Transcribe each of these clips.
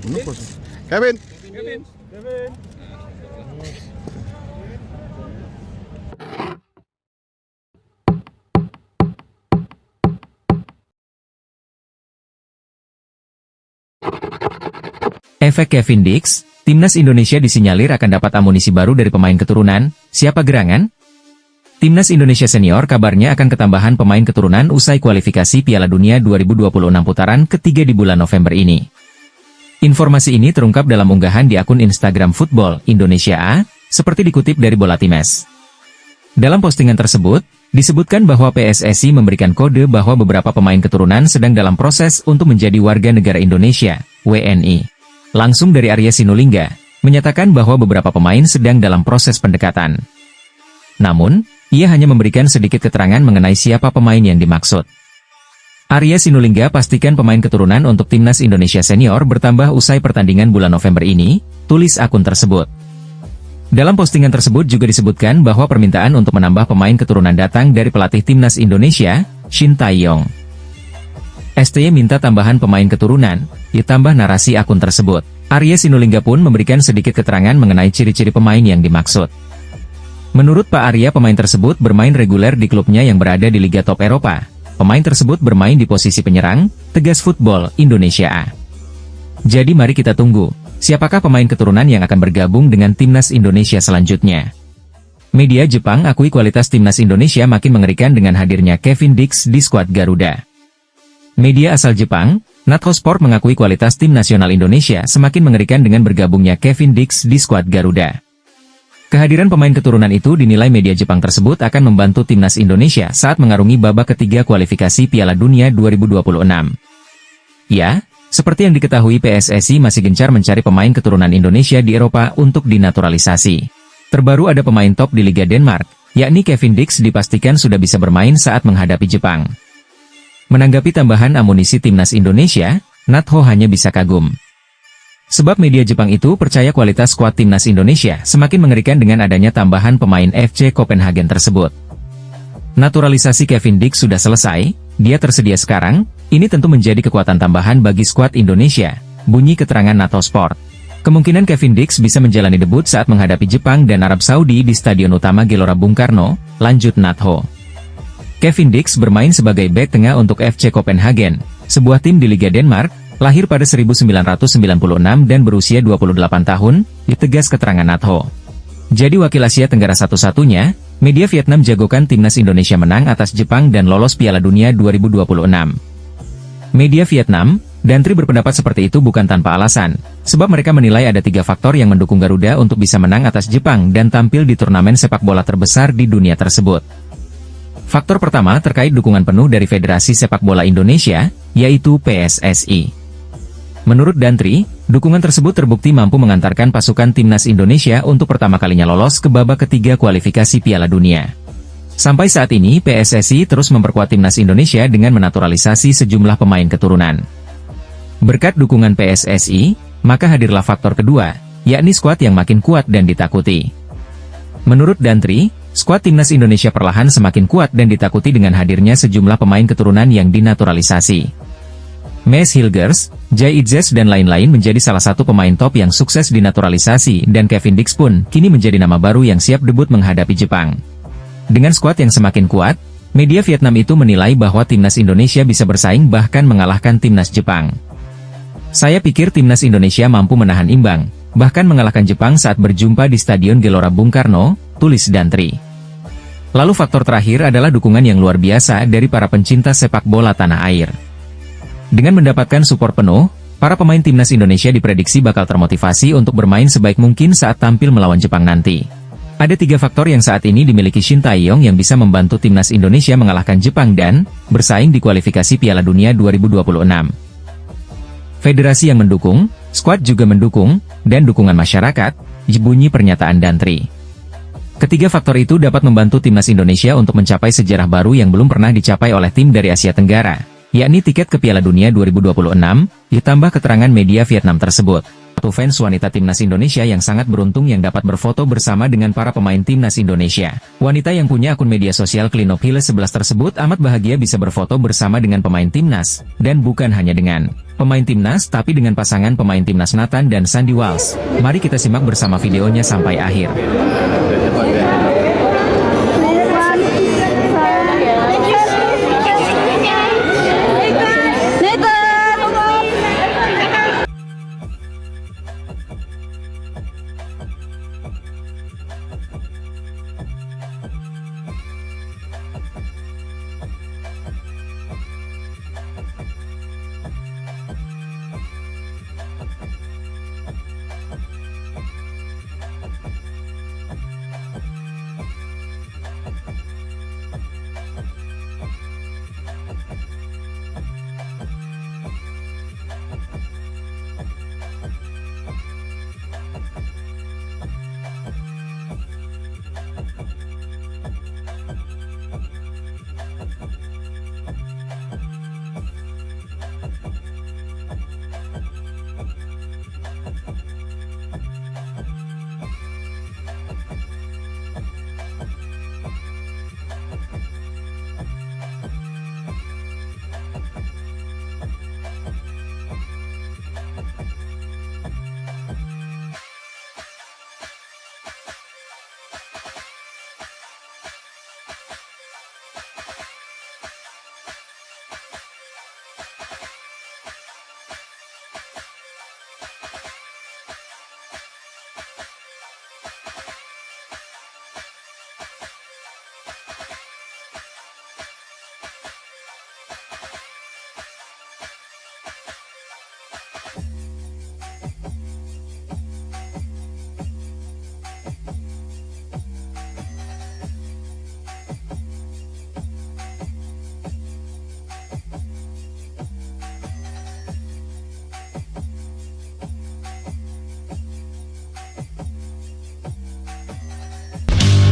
Kevin. Efek Kevin Dix, Timnas Indonesia disinyalir akan dapat amunisi baru dari pemain keturunan, siapa gerangan? Timnas Indonesia Senior kabarnya akan ketambahan pemain keturunan usai kualifikasi Piala Dunia 2026 putaran ketiga di bulan November ini. Informasi ini terungkap dalam unggahan di akun Instagram Football Indonesia A, seperti dikutip dari Bola Times. Dalam postingan tersebut, disebutkan bahwa PSSI memberikan kode bahwa beberapa pemain keturunan sedang dalam proses untuk menjadi warga negara Indonesia, WNI. Langsung dari Arya Sinulinga, menyatakan bahwa beberapa pemain sedang dalam proses pendekatan. Namun, ia hanya memberikan sedikit keterangan mengenai siapa pemain yang dimaksud. Arya Sinulinga pastikan pemain keturunan untuk Timnas Indonesia Senior bertambah usai pertandingan bulan November ini, tulis akun tersebut. Dalam postingan tersebut juga disebutkan bahwa permintaan untuk menambah pemain keturunan datang dari pelatih Timnas Indonesia, Shin Tae-yong. STY minta tambahan pemain keturunan, ditambah narasi akun tersebut. Arya Sinulinga pun memberikan sedikit keterangan mengenai ciri-ciri pemain yang dimaksud. Menurut Pak Arya, pemain tersebut bermain reguler di klubnya yang berada di Liga Top Eropa. Pemain tersebut bermain di posisi penyerang, tegas Football Indonesia A. Jadi mari kita tunggu, siapakah pemain keturunan yang akan bergabung dengan Timnas Indonesia selanjutnya. Media Jepang akui kualitas Timnas Indonesia makin mengerikan dengan hadirnya Kevin Dix di skuad Garuda. Media asal Jepang, Natho Sport mengakui kualitas tim nasional Indonesia semakin mengerikan dengan bergabungnya Kevin Dix di skuad Garuda. Kehadiran pemain keturunan itu dinilai media Jepang tersebut akan membantu Timnas Indonesia saat mengarungi babak ketiga kualifikasi Piala Dunia 2026. Ya, seperti yang diketahui PSSI masih gencar mencari pemain keturunan Indonesia di Eropa untuk dinaturalisasi. Terbaru ada pemain top di Liga Denmark, yakni Kevin Dix dipastikan sudah bisa bermain saat menghadapi Jepang. Menanggapi tambahan amunisi Timnas Indonesia, Natho hanya bisa kagum. Sebab media Jepang itu percaya kualitas skuad Timnas Indonesia semakin mengerikan dengan adanya tambahan pemain FC Copenhagen tersebut. Naturalisasi Kevin Dix sudah selesai, dia tersedia sekarang, ini tentu menjadi kekuatan tambahan bagi skuad Indonesia, bunyi keterangan Natho Sport. Kemungkinan Kevin Dix bisa menjalani debut saat menghadapi Jepang dan Arab Saudi di Stadion Utama Gelora Bung Karno, lanjut Natho. Kevin Dix bermain sebagai bek tengah untuk FC Copenhagen, sebuah tim di Liga Denmark, lahir pada 1996 dan berusia 28 tahun, ditegas keterangan Natho. Jadi wakil Asia Tenggara satu-satunya, media Vietnam jagokan Timnas Indonesia menang atas Jepang dan lolos Piala Dunia 2026. Media Vietnam, Dantri berpendapat seperti itu bukan tanpa alasan, sebab mereka menilai ada 3 faktor yang mendukung Garuda untuk bisa menang atas Jepang dan tampil di turnamen sepak bola terbesar di dunia tersebut. Faktor pertama terkait dukungan penuh dari Federasi Sepak Bola Indonesia, yaitu PSSI. Menurut Dantri, dukungan tersebut terbukti mampu mengantarkan pasukan Timnas Indonesia untuk pertama kalinya lolos ke babak ketiga kualifikasi Piala Dunia. Sampai saat ini PSSI terus memperkuat Timnas Indonesia dengan menaturalisasi sejumlah pemain keturunan. Berkat dukungan PSSI, maka hadirlah faktor kedua, yakni skuad yang makin kuat dan ditakuti. Menurut Dantri, skuad Timnas Indonesia perlahan semakin kuat dan ditakuti dengan hadirnya sejumlah pemain keturunan yang dinaturalisasi. Maes Hilgers, Jay Itzes dan lain-lain menjadi salah satu pemain top yang sukses dinaturalisasi dan Kevin Dix pun kini menjadi nama baru yang siap debut menghadapi Jepang. Dengan skuad yang semakin kuat, media Vietnam itu menilai bahwa Timnas Indonesia bisa bersaing bahkan mengalahkan Timnas Jepang. Saya pikir Timnas Indonesia mampu menahan imbang, bahkan mengalahkan Jepang saat berjumpa di Stadion Gelora Bung Karno, tulis Dantri. Lalu faktor terakhir adalah dukungan yang luar biasa dari para pencinta sepak bola tanah air. Dengan mendapatkan support penuh, para pemain Timnas Indonesia diprediksi bakal termotivasi untuk bermain sebaik mungkin saat tampil melawan Jepang nanti. Ada 3 faktor yang saat ini dimiliki Shin Tae-yong yang bisa membantu Timnas Indonesia mengalahkan Jepang dan bersaing di kualifikasi Piala Dunia 2026. Federasi yang mendukung, skuad juga mendukung, dan dukungan masyarakat, bunyi pernyataan Dantri. Ketiga faktor itu dapat membantu Timnas Indonesia untuk mencapai sejarah baru yang belum pernah dicapai oleh tim dari Asia Tenggara, yakni tiket ke Piala Dunia 2026, ditambah keterangan media Vietnam tersebut. satu fans wanita timnas Indonesia yang sangat beruntung yang dapat berfoto bersama dengan para pemain timnas Indonesia. Wanita yang punya akun media sosial Clean Up Heels 11 tersebut amat bahagia bisa berfoto bersama dengan pemain timnas, dan bukan hanya dengan pemain timnas tapi dengan pasangan pemain timnas Nathan dan Sandy Walsh. Mari kita simak bersama videonya sampai akhir.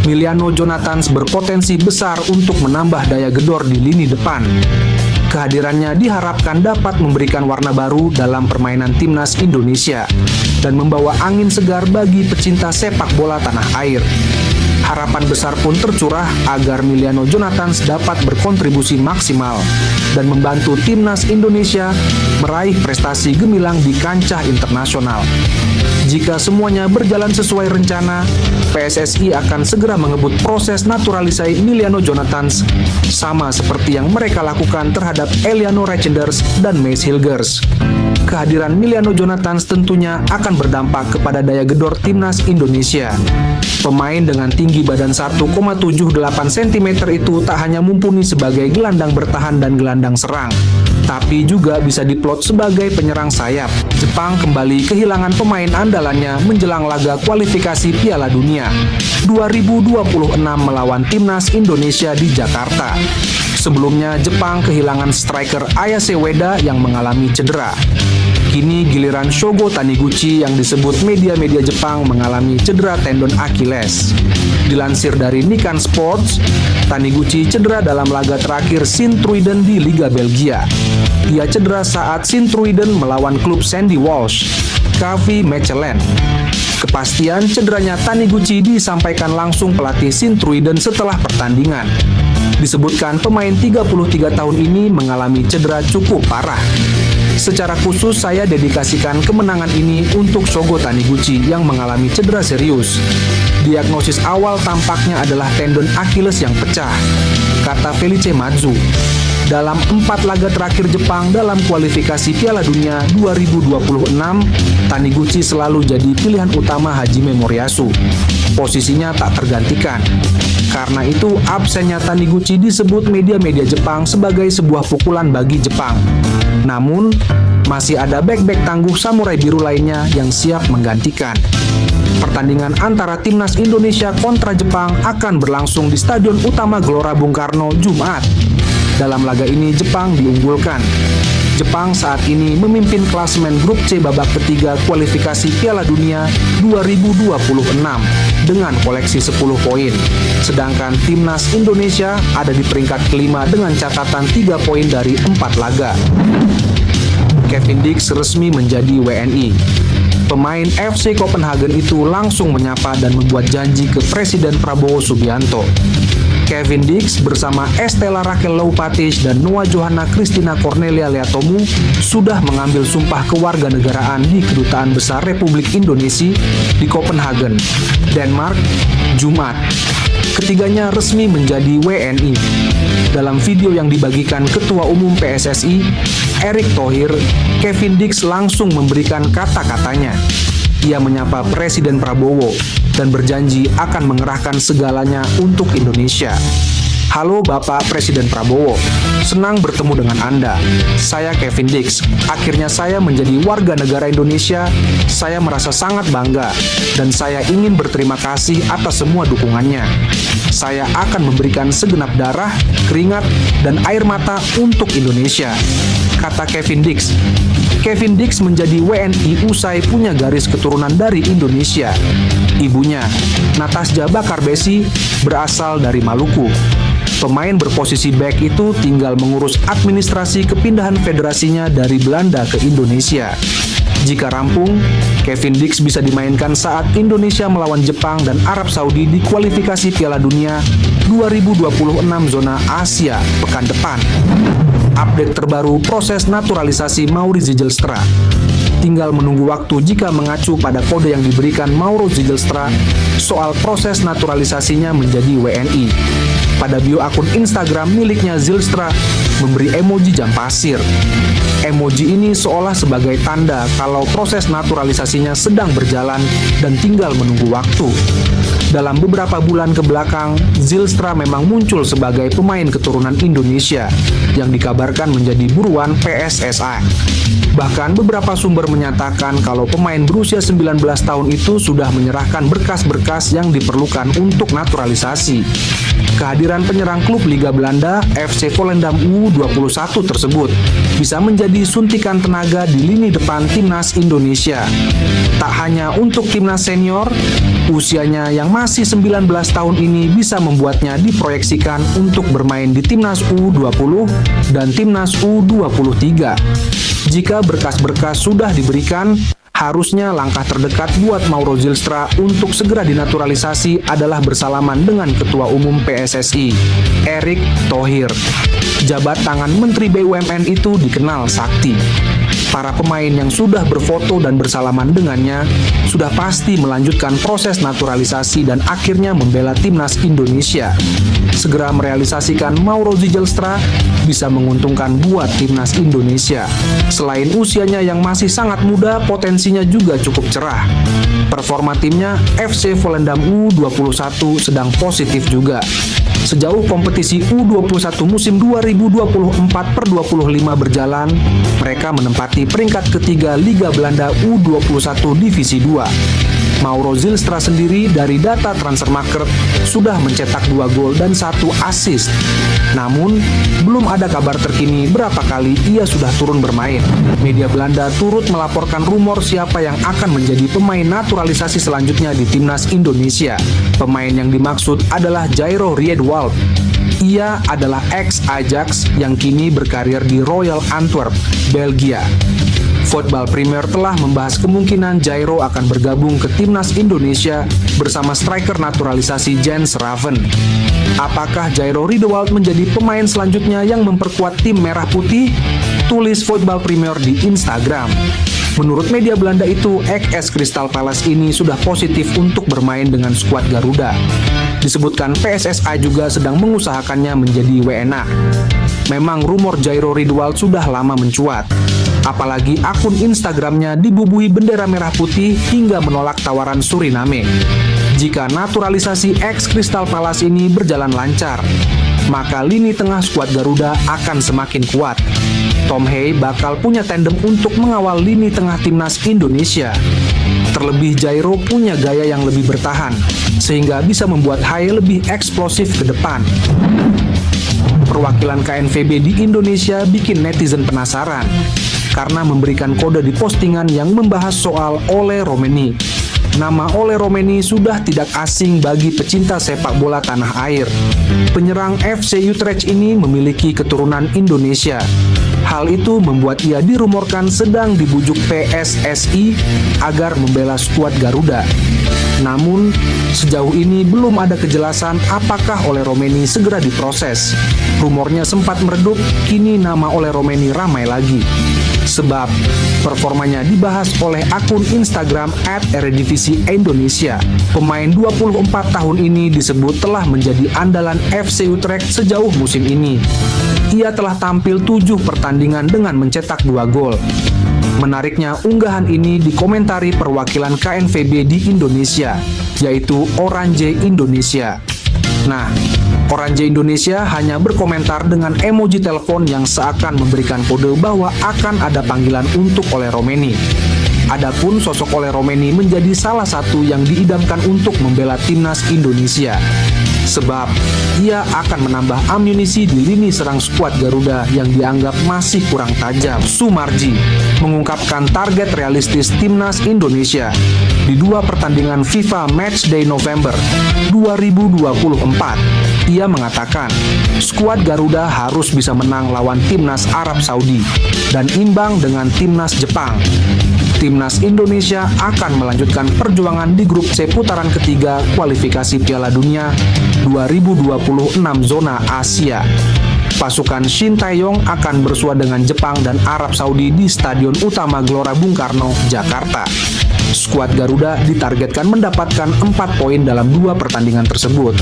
Miliano Jonathans berpotensi besar untuk menambah daya gedor di lini depan. Kehadirannya diharapkan dapat memberikan warna baru dalam permainan timnas Indonesia dan membawa angin segar bagi pecinta sepak bola tanah air. Harapan besar pun tercurah agar Miliano Jonathans dapat berkontribusi maksimal dan membantu timnas Indonesia meraih prestasi gemilang di kancah internasional. Jika semuanya berjalan sesuai rencana, PSSI akan segera mengebut proses naturalisasi Miliano Jonathans sama seperti yang mereka lakukan terhadap Eliano Reijnders dan Mees Hilgers. Kehadiran Miliano Jonathans tentunya akan berdampak kepada daya gedor timnas Indonesia. Pemain dengan tinggi badan 1,78 cm itu tak hanya mumpuni sebagai gelandang bertahan dan gelandang serang, tapi juga bisa diplot sebagai penyerang sayap. Jepang kembali kehilangan pemain andalannya menjelang laga kualifikasi Piala Dunia 2026 melawan timnas Indonesia di Jakarta. Sebelumnya, Jepang kehilangan striker Ayase Ueda yang mengalami cedera. Kini giliran Shogo Taniguchi yang disebut media-media Jepang mengalami cedera tendon Achilles. Dilansir dari Nikkei Sports, Taniguchi cedera dalam laga terakhir Sint-Truiden di Liga Belgia. Ia cedera saat Sint-Truiden melawan klub Sandy Walsh, KV Mechelen. Kepastian cederanya Taniguchi disampaikan langsung pelatih Sint-Truiden setelah pertandingan. Disebutkan pemain 33 tahun ini mengalami cedera cukup parah. Secara khusus saya dedikasikan kemenangan ini untuk Shogo Taniguchi yang mengalami cedera serius. Diagnosis awal tampaknya adalah tendon Achilles yang pecah, kata Felice Mazzu. Dalam 4 laga terakhir Jepang dalam kualifikasi Piala Dunia 2026, Taniguchi selalu jadi pilihan utama Hajime Moriyasu. Posisinya tak tergantikan. Karena itu, absennya Taniguchi disebut media-media Jepang sebagai sebuah pukulan bagi Jepang. Namun, masih ada bek-bek tangguh samurai biru lainnya yang siap menggantikan. Pertandingan antara timnas Indonesia kontra Jepang akan berlangsung di Stadion Utama Gelora Bung Karno Jumat. Dalam laga ini Jepang diunggulkan. Jepang saat ini memimpin klasemen grup C babak ketiga kualifikasi Piala Dunia 2026 dengan koleksi 10 poin. Sedangkan timnas Indonesia ada di peringkat kelima dengan catatan 3 poin dari 4 laga. Kevin Dix resmi menjadi WNI. pemain FC Copenhagen itu langsung menyapa dan membuat janji ke Presiden Prabowo Subianto. Kevin Dix bersama Estela Raquel Loupatis dan Noah Johanna Christina Cornelia Leatomu sudah mengambil sumpah kewarganegaraan di Kedutaan Besar Republik Indonesia di Copenhagen, Denmark, Jumat. Ketiganya resmi menjadi WNI. Dalam video yang dibagikan Ketua Umum PSSI, Erick Thohir, Kevin Dix langsung memberikan kata-katanya. Ia menyapa Presiden Prabowo dan berjanji akan mengerahkan segalanya untuk Indonesia. Halo Bapak Presiden Prabowo, senang bertemu dengan Anda. Saya Kevin Dix. Akhirnya saya menjadi warga negara Indonesia. Saya merasa sangat bangga dan saya ingin berterima kasih atas semua dukungannya. Saya akan memberikan segenap darah, keringat, dan air mata untuk Indonesia, kata Kevin Dix. Kevin Dix menjadi WNI usai punya garis keturunan dari Indonesia. Ibunya, Natasja Bakarbesi, berasal dari Maluku. Pemain berposisi back itu tinggal mengurus administrasi kepindahan federasinya dari Belanda ke Indonesia. Jika rampung, Kevin Dix bisa dimainkan saat Indonesia melawan Jepang dan Arab Saudi di kualifikasi Piala Dunia 2026 zona Asia pekan depan. Update terbaru proses naturalisasi Mauri Zijlstra. Tinggal menunggu waktu jika mengacu pada kode yang diberikan Mauro Zijlstra soal proses naturalisasinya menjadi WNI. Pada bio akun Instagram miliknya, Zijlstra memberi emoji jam pasir. Emoji ini seolah sebagai tanda kalau proses naturalisasinya sedang berjalan dan tinggal menunggu waktu. Dalam beberapa bulan ke belakang, Zijlstra memang muncul sebagai pemain keturunan Indonesia yang dikabarkan menjadi buruan PSSI. Bahkan beberapa sumber menyatakan kalau pemain berusia 19 tahun itu sudah menyerahkan berkas-berkas yang diperlukan untuk naturalisasi. Kehadiran penyerang klub Liga Belanda FC Volendam U21 tersebut bisa menjadi suntikan tenaga di lini depan timnas Indonesia. Tak hanya untuk timnas senior, usianya yang masih 19 tahun ini bisa membuatnya diproyeksikan untuk bermain di timnas U20 dan timnas U23. Jika berkas-berkas sudah diberikan, harusnya langkah terdekat buat Mauro Zijlstra untuk segera dinaturalisasi adalah bersalaman dengan Ketua Umum PSSI, Erick Thohir. Jabat tangan Menteri BUMN itu dikenal sakti. Para pemain yang sudah berfoto dan bersalaman dengannya sudah pasti melanjutkan proses naturalisasi dan akhirnya membela timnas Indonesia. Segera merealisasikan Mauro Zijlstra bisa menguntungkan buat timnas Indonesia. Selain usianya yang masih sangat muda, potensinya juga cukup cerah. Performa timnya FC Volendam U21 sedang positif juga. Sejauh kompetisi U21 musim 2024/25 berjalan, mereka menempati peringkat ketiga Liga Belanda U21 Divisi 2. Mauro Zijlstra sendiri dari data Transfermarkt sudah mencetak 2 gol dan 1 assist. Namun, belum ada kabar terkini berapa kali ia sudah turun bermain. Media Belanda turut melaporkan rumor siapa yang akan menjadi pemain naturalisasi selanjutnya di timnas Indonesia. Pemain yang dimaksud adalah Jairo Riedewald. Ia adalah ex-Ajax yang kini berkarir di Royal Antwerp, Belgia. Football Premier telah membahas kemungkinan Jairo akan bergabung ke timnas Indonesia bersama striker naturalisasi Jens Raven. Apakah Jairo Riedewald menjadi pemain selanjutnya yang memperkuat tim merah putih? Tulis Football Premier di Instagram. Menurut media Belanda itu, ex Crystal Palace ini sudah positif untuk bermain dengan skuad Garuda. Disebutkan PSSI juga sedang mengusahakannya menjadi WNA. Memang rumor Jairo Riedewald sudah lama mencuat. Apalagi akun Instagramnya dibubuhi bendera merah putih hingga menolak tawaran Suriname. Jika naturalisasi ex Crystal Palace ini berjalan lancar, maka lini tengah skuad Garuda akan semakin kuat. Tom Hay bakal punya tandem untuk mengawal lini tengah timnas Indonesia. Terlebih Jairo punya gaya yang lebih bertahan, sehingga bisa membuat Hay lebih eksplosif ke depan. Perwakilan KNVB di Indonesia bikin netizen penasaran karena memberikan kode di postingan yang membahas soal Ole Romeni. Nama Ole Romeni sudah tidak asing bagi pecinta sepak bola tanah air. Penyerang FC Utrecht ini memiliki keturunan Indonesia. Hal itu membuat ia dirumorkan sedang dibujuk PSSI agar membela skuad Garuda. Namun, sejauh ini belum ada kejelasan apakah Ole Romeni segera diproses. Rumornya sempat meredup, kini nama Ole Romeni ramai lagi. Sebab performanya dibahas oleh akun Instagram @eredivisie_indonesia. Pemain 24 tahun ini disebut telah menjadi andalan FC Utrecht sejauh musim ini. Ia telah tampil 7 pertandingan dengan mencetak 2 gol. Menariknya, unggahan ini dikomentari perwakilan KNVB di Indonesia, yaitu Oranje Indonesia. Nah, Oranje Indonesia hanya berkomentar dengan emoji telepon yang seakan memberikan kode bahwa akan ada panggilan untuk Ole Romeni. Adapun sosok Ole Romeni menjadi salah satu yang diidamkan untuk membela timnas Indonesia. Sebab ia akan menambah amunisi di lini serang skuad Garuda yang dianggap masih kurang tajam. Sumarji mengungkapkan target realistis timnas Indonesia di 2 pertandingan FIFA Matchday November 2024. Ia mengatakan, skuad Garuda harus bisa menang lawan timnas Arab Saudi dan imbang dengan timnas Jepang. Timnas Indonesia akan melanjutkan perjuangan di grup C putaran ketiga kualifikasi Piala Dunia 2026 zona Asia. Pasukan Shin Tae-yong akan bersua dengan Jepang dan Arab Saudi di Stadion Utama Gelora Bung Karno, Jakarta. Skuad Garuda ditargetkan mendapatkan 4 poin dalam 2 pertandingan tersebut.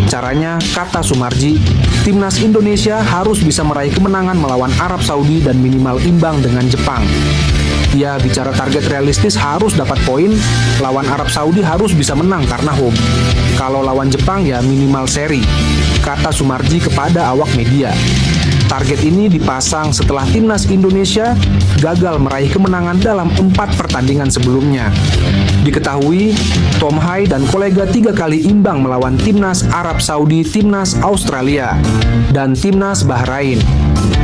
Caranya, kata Sumarji, timnas Indonesia harus bisa meraih kemenangan melawan Arab Saudi dan minimal imbang dengan Jepang. Ia bicara target realistis harus dapat poin, lawan Arab Saudi harus bisa menang karena home. Kalau lawan Jepang ya minimal seri, kata Sumarji kepada awak media. Target ini dipasang setelah timnas Indonesia gagal meraih kemenangan dalam 4 pertandingan sebelumnya. Diketahui, Tom Hai dan kolega 3 kali imbang melawan timnas Arab Saudi, timnas Australia, dan timnas Bahrain.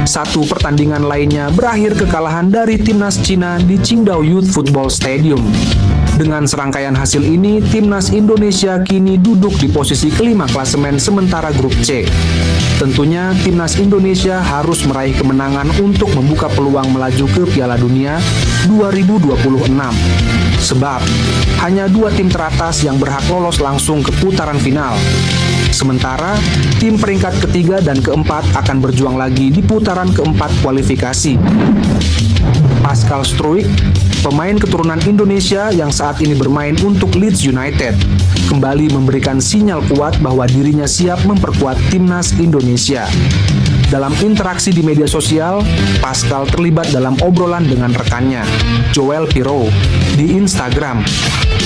1 pertandingan lainnya berakhir kekalahan dari timnas Cina di Qingdao Youth Football Stadium. Dengan serangkaian hasil ini, timnas Indonesia kini duduk di posisi kelima klasemen sementara grup C. Tentunya, timnas Indonesia harus meraih kemenangan untuk membuka peluang melaju ke Piala Dunia 2026. Sebab, hanya 2 tim teratas yang berhak lolos langsung ke putaran final. Sementara, tim peringkat ketiga dan keempat akan berjuang lagi di putaran keempat kualifikasi. Pascal Struijk, pemain keturunan Indonesia yang saat ini bermain untuk Leeds United, kembali memberikan sinyal kuat bahwa dirinya siap memperkuat timnas Indonesia. Dalam interaksi di media sosial, Pascal terlibat dalam obrolan dengan rekannya, Joel Piroe, di Instagram.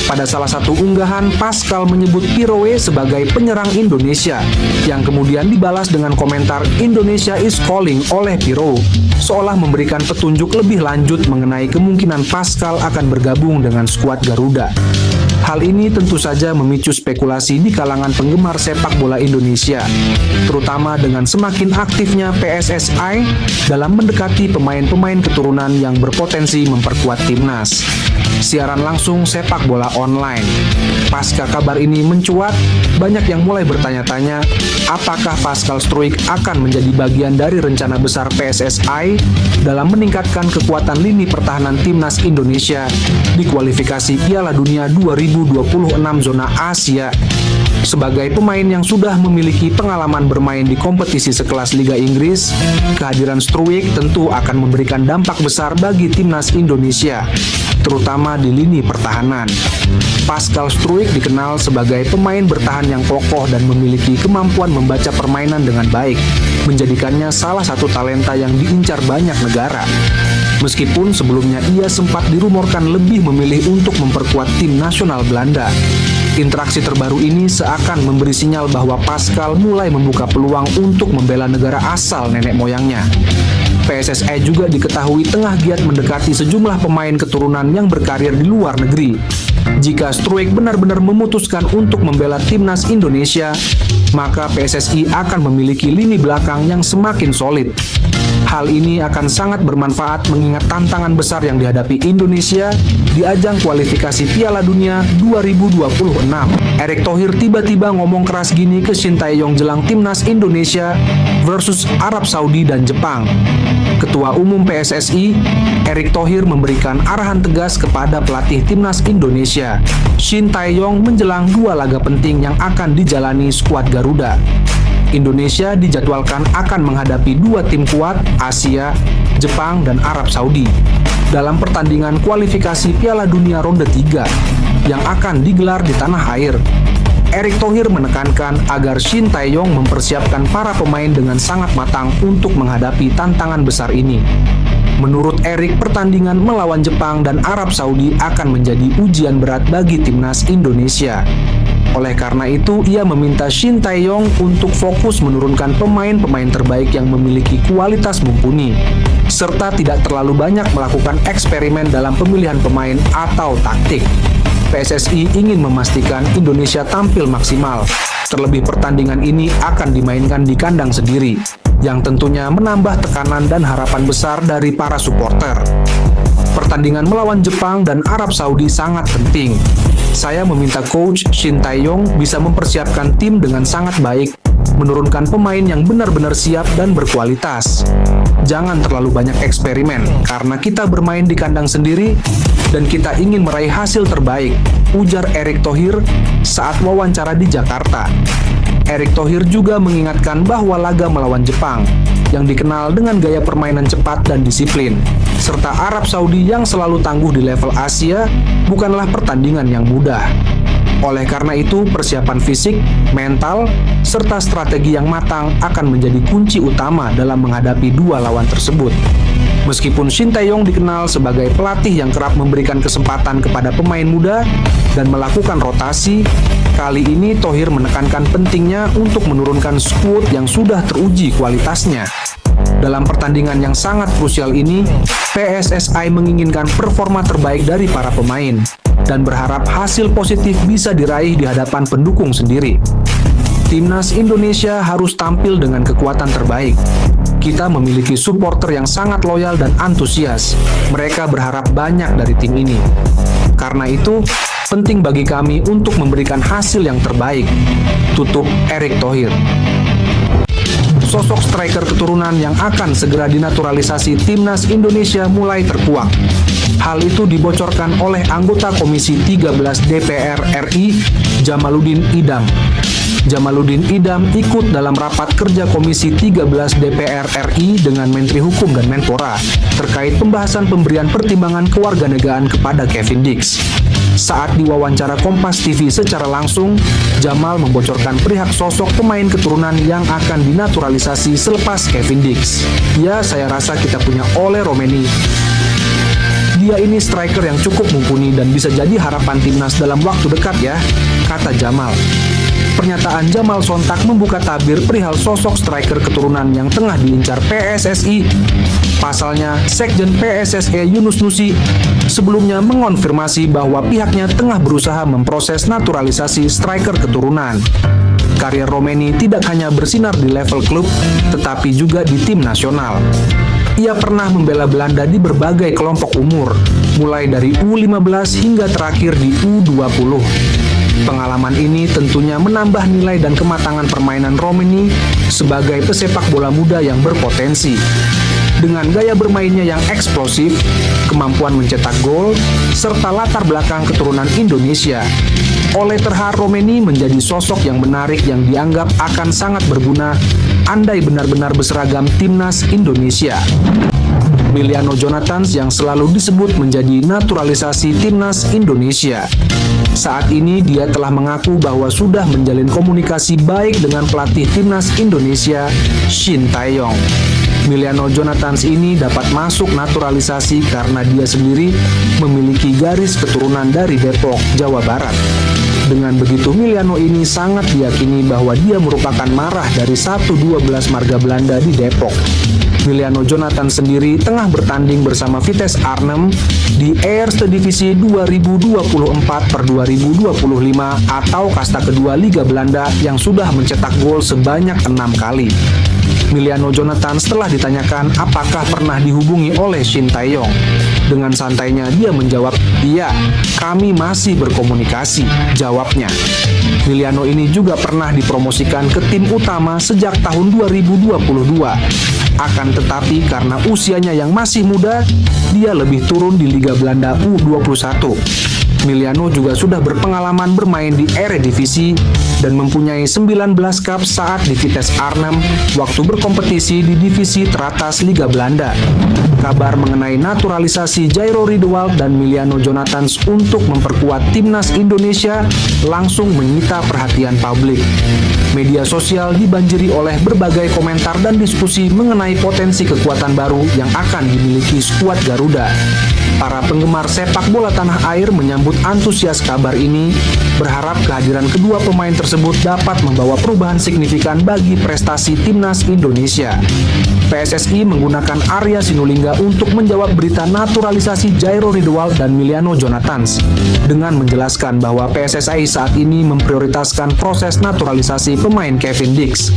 Pada salah satu unggahan, Pascal menyebut Piroe sebagai penyerang Indonesia, yang kemudian dibalas dengan komentar Indonesia is calling oleh Piroe, seolah memberikan petunjuk lebih lanjut mengenai kemungkinan Pascal akan bergabung dengan skuad Garuda. Hal ini tentu saja memicu spekulasi di kalangan penggemar sepak bola Indonesia, terutama dengan semakin aktifnya PSSI dalam mendekati pemain-pemain keturunan yang berpotensi memperkuat timnas. Siaran langsung sepak bola online. Pasca kabar ini mencuat, banyak yang mulai bertanya-tanya, apakah Pascal Struijk akan menjadi bagian dari rencana besar PSSI dalam meningkatkan kekuatan lini pertahanan timnas Indonesia di kualifikasi Piala Dunia 2026 zona Asia. Sebagai pemain yang sudah memiliki pengalaman bermain di kompetisi sekelas Liga Inggris, kehadiran Struijk tentu akan memberikan dampak besar bagi timnas Indonesia, terutama di lini pertahanan. Pascal Struijk dikenal sebagai pemain bertahan yang kokoh dan memiliki kemampuan membaca permainan dengan baik, menjadikannya salah satu talenta yang diincar banyak negara. Meskipun sebelumnya ia sempat dirumorkan lebih memilih untuk memperkuat tim nasional Belanda. Interaksi terbaru ini seakan memberi sinyal bahwa Pascal mulai membuka peluang untuk membela negara asal nenek moyangnya. PSSI juga diketahui tengah giat mendekati sejumlah pemain keturunan yang berkarir di luar negeri. Jika Struijk benar-benar memutuskan untuk membela timnas Indonesia, maka PSSI akan memiliki lini belakang yang semakin solid. Hal ini akan sangat bermanfaat mengingat tantangan besar yang dihadapi Indonesia di ajang kualifikasi Piala Dunia 2026. Erick Thohir tiba-tiba ngomong keras gini ke Shin Tae-yong jelang timnas Indonesia versus Arab Saudi dan Jepang. Ketua Umum PSSI, Erick Thohir memberikan arahan tegas kepada pelatih timnas Indonesia, Shin Tae-yong menjelang dua laga penting yang akan dijalani skuad Garuda. Indonesia dijadwalkan akan menghadapi dua tim kuat Asia, Jepang, dan Arab Saudi dalam pertandingan kualifikasi Piala Dunia ronde 3 yang akan digelar di tanah air. Erick Thohir menekankan agar Shin Tae-yong mempersiapkan para pemain dengan sangat matang untuk menghadapi tantangan besar ini. Menurut Erick, pertandingan melawan Jepang dan Arab Saudi akan menjadi ujian berat bagi timnas Indonesia. Oleh karena itu, ia meminta Shin Tae-yong untuk fokus menurunkan pemain-pemain terbaik yang memiliki kualitas mumpuni, serta tidak terlalu banyak melakukan eksperimen dalam pemilihan pemain atau taktik. PSSI ingin memastikan Indonesia tampil maksimal, terlebih pertandingan ini akan dimainkan di kandang sendiri, yang tentunya menambah tekanan dan harapan besar dari para supporter. Pertandingan melawan Jepang dan Arab Saudi sangat penting. Saya meminta coach Shin Tae-yong bisa mempersiapkan tim dengan sangat baik, menurunkan pemain yang benar-benar siap dan berkualitas. Jangan terlalu banyak eksperimen, karena kita bermain di kandang sendiri dan kita ingin meraih hasil terbaik, ujar Erick Thohir saat wawancara di Jakarta. Erick Thohir juga mengingatkan bahwa laga melawan Jepang, yang dikenal dengan gaya permainan cepat dan disiplin, serta Arab Saudi yang selalu tangguh di level Asia, bukanlah pertandingan yang mudah. Oleh karena itu, persiapan fisik, mental, serta strategi yang matang akan menjadi kunci utama dalam menghadapi dua lawan tersebut. Meskipun Shin Tae-yong dikenal sebagai pelatih yang kerap memberikan kesempatan kepada pemain muda dan melakukan rotasi, kali ini Thohir menekankan pentingnya untuk menurunkan skuad yang sudah teruji kualitasnya. Dalam pertandingan yang sangat krusial ini, PSSI menginginkan performa terbaik dari para pemain dan berharap hasil positif bisa diraih di hadapan pendukung sendiri. Timnas Indonesia harus tampil dengan kekuatan terbaik. Kita memiliki supporter yang sangat loyal dan antusias. Mereka berharap banyak dari tim ini. Karena itu, penting bagi kami untuk memberikan hasil yang terbaik. Tutup Erick Thohir. Sosok striker keturunan yang akan segera dinaturalisasi timnas Indonesia mulai terkuak. Hal itu dibocorkan oleh anggota Komisi 13 DPR RI, Jamaluddin Idam. Jamaluddin Idam ikut dalam rapat kerja Komisi 13 DPR RI dengan Menteri Hukum dan Menpora terkait pembahasan pemberian pertimbangan kewarganegaraan kepada Kevin Dix. Saat diwawancara Kompas TV secara langsung, Jamal membocorkan perihal sosok pemain keturunan yang akan dinaturalisasi selepas Kevin Dix. Ya, saya rasa kita punya Ole Romeni. Dia ini striker yang cukup mumpuni dan bisa jadi harapan timnas dalam waktu dekat ya, kata Jamal. Pernyataan Jamal sontak membuka tabir perihal sosok striker keturunan yang tengah diincar PSSI. Pasalnya, Sekjen PSSI Yunus Nusi sebelumnya mengonfirmasi bahwa pihaknya tengah berusaha memproses naturalisasi striker keturunan. Karier Romeni tidak hanya bersinar di level klub, tetapi juga di tim nasional. Ia pernah membela Belanda di berbagai kelompok umur, mulai dari U15 hingga terakhir di U20. Pengalaman ini tentunya menambah nilai dan kematangan permainan Romeni sebagai pesepak bola muda yang berpotensi. Dengan gaya bermainnya yang eksplosif, kemampuan mencetak gol, serta latar belakang keturunan Indonesia, Ole Terhar Romeni menjadi sosok yang menarik yang dianggap akan sangat berguna andai benar-benar berseragam timnas Indonesia. Miliano Jonathans yang selalu disebut menjadi naturalisasi timnas Indonesia. Saat ini dia telah mengaku bahwa sudah menjalin komunikasi baik dengan pelatih timnas Indonesia, Shin Tae-yong. Miliano Jonathans ini dapat masuk naturalisasi karena dia sendiri memiliki garis keturunan dari Depok, Jawa Barat. Dengan begitu, Miliano ini sangat diyakini bahwa dia merupakan marah dari 1/12 marga Belanda di Depok. Miliano Jonathans sendiri tengah bertanding bersama Vitesse Arnhem di Eerste Divisie 2024/2025 atau kasta kedua Liga Belanda yang sudah mencetak gol sebanyak 6 kali. Miliano Jonathans telah ditanyakan apakah pernah dihubungi oleh Shin Tae-yong. Dengan santainya dia menjawab, "Iya, kami masih berkomunikasi," jawabnya. Miliano ini juga pernah dipromosikan ke tim utama sejak tahun 2022. Akan tetapi karena usianya yang masih muda, dia lebih turun di Liga Belanda U21. Miliano juga sudah berpengalaman bermain di Eredivisie dan mempunyai 19 cap saat di Vitesse Arnhem waktu berkompetisi di divisi teratas Liga Belanda. Kabar mengenai naturalisasi Jairo Riedewald dan Miliano Jonathans untuk memperkuat timnas Indonesia langsung menyita perhatian publik. Media sosial dibanjiri oleh berbagai komentar dan diskusi mengenai potensi kekuatan baru yang akan dimiliki skuad Garuda. Para penggemar sepak bola tanah air menyambut antusias kabar ini, berharap kehadiran kedua pemain tersebut dapat membawa perubahan signifikan bagi prestasi timnas Indonesia. PSSI menggunakan Arya Sinulinga untuk menjawab berita naturalisasi Jairo Riedewald dan Miliano Jonathans dengan menjelaskan bahwa PSSI saat ini memprioritaskan proses naturalisasi pemain Kevin Dix.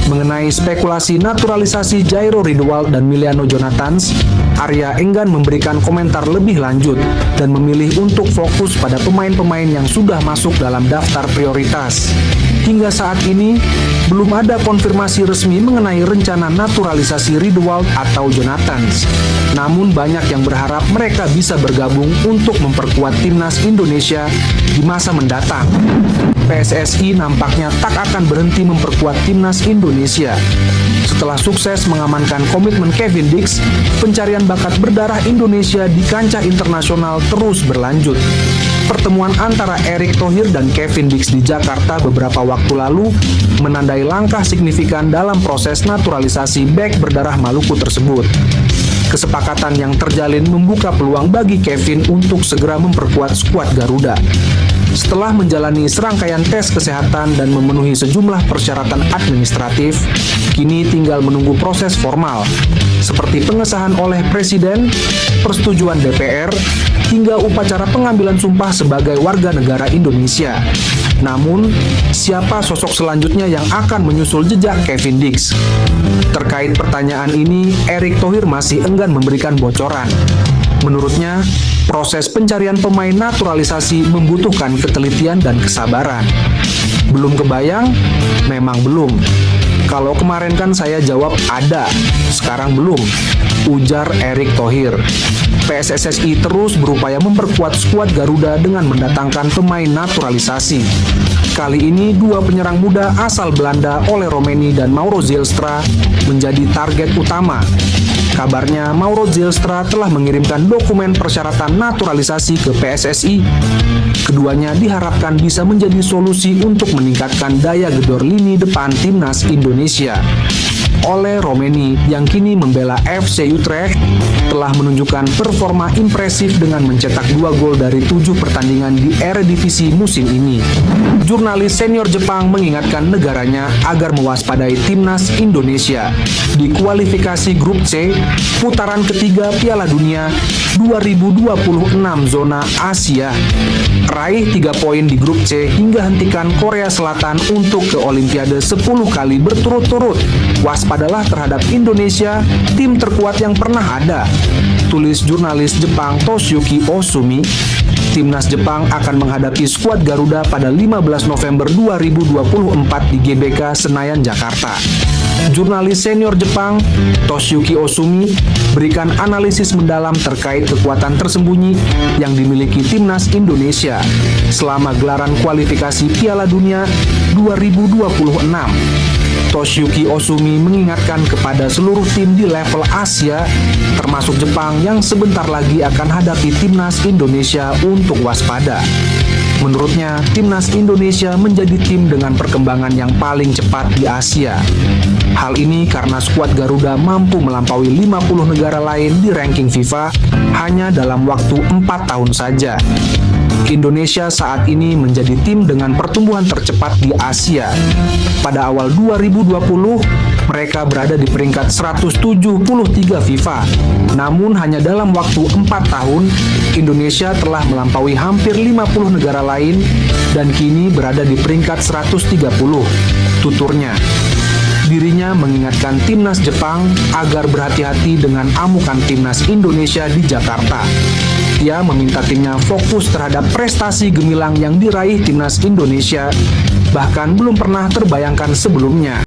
Mengenai spekulasi naturalisasi Jairo Riedewald dan Miliano Jonathans, Arya enggan memberikan komentar lebih lanjut dan memilih untuk fokus pada pemain-pemain yang sudah masuk dalam daftar prioritas. Hingga saat ini, belum ada konfirmasi resmi mengenai rencana naturalisasi Riedewald atau Jonathans. Namun banyak yang berharap mereka bisa bergabung untuk memperkuat timnas Indonesia di masa mendatang. PSSI nampaknya tak akan berhenti memperkuat timnas Indonesia. Setelah sukses mengamankan komitmen Kevin Dix, pencarian bakat berdarah Indonesia di kancah internasional terus berlanjut. Pertemuan antara Erick Thohir dan Kevin Dix di Jakarta beberapa waktu lalu menandai langkah signifikan dalam proses naturalisasi bek berdarah Maluku tersebut. Kesepakatan yang terjalin membuka peluang bagi Kevin untuk segera memperkuat skuad Garuda. Setelah menjalani serangkaian tes kesehatan dan memenuhi sejumlah persyaratan administratif, kini tinggal menunggu proses formal, seperti pengesahan oleh Presiden, persetujuan DPR, hingga upacara pengambilan sumpah sebagai warga negara Indonesia. Namun, siapa sosok selanjutnya yang akan menyusul jejak Kevin Dix? Terkait pertanyaan ini, Erick Thohir masih enggan memberikan bocoran. Menurutnya, proses pencarian pemain naturalisasi membutuhkan ketelitian dan kesabaran. Belum kebayang? Memang belum. Kalau kemarin kan saya jawab ada, sekarang belum, ujar Erick Thohir. PSSSI terus berupaya memperkuat skuad Garuda dengan mendatangkan pemain naturalisasi. Kali ini dua penyerang muda asal Belanda Ole Roemeny dan Mauro Zylstra menjadi target utama. Kabarnya Mauro Zylstra telah mengirimkan dokumen persyaratan naturalisasi ke PSSI. Keduanya diharapkan bisa menjadi solusi untuk meningkatkan daya gedor lini depan timnas Indonesia. Ole Roemeny yang kini membela FC Utrecht telah menunjukkan performa impresif dengan mencetak 2 gol dari 7 pertandingan di Eredivisie musim ini. Jurnalis senior Jepang mengingatkan negaranya agar mewaspadai timnas Indonesia di kualifikasi grup C putaran ketiga Piala Dunia 2026 zona Asia. Raih 3 poin di grup C hingga hentikan Korea Selatan untuk ke Olimpiade 10 kali berturut-turut. Waspadalah terhadap Indonesia, tim terkuat yang pernah ada, tulis jurnalis Jepang Toshiyuki Osumi. Timnas Jepang akan menghadapi skuad Garuda pada 15 November 2024 di GBK Senayan, Jakarta. Jurnalis senior Jepang Toshiyuki Osumi berikan analisis mendalam terkait kekuatan tersembunyi yang dimiliki timnas Indonesia selama gelaran kualifikasi Piala Dunia 2026. Toshiyuki Osumi mengingatkan kepada seluruh tim di level Asia, termasuk Jepang yang sebentar lagi akan hadapi timnas Indonesia untuk waspada. Menurutnya, timnas Indonesia menjadi tim dengan perkembangan yang paling cepat di Asia. Hal ini karena skuad Garuda mampu melampaui 50 negara lain di ranking FIFA hanya dalam waktu 4 tahun saja. Indonesia saat ini menjadi tim dengan pertumbuhan tercepat di Asia. Pada awal 2020, mereka berada di peringkat 173 FIFA. Namun hanya dalam waktu 4 tahun, Indonesia telah melampaui hampir 50 negara lain dan kini berada di peringkat 130. Tuturnya, dirinya mengingatkan timnas Jepang agar berhati-hati dengan amukan timnas Indonesia di Jakarta. Ia meminta timnya fokus terhadap prestasi gemilang yang diraih timnas Indonesia, bahkan belum pernah terbayangkan sebelumnya.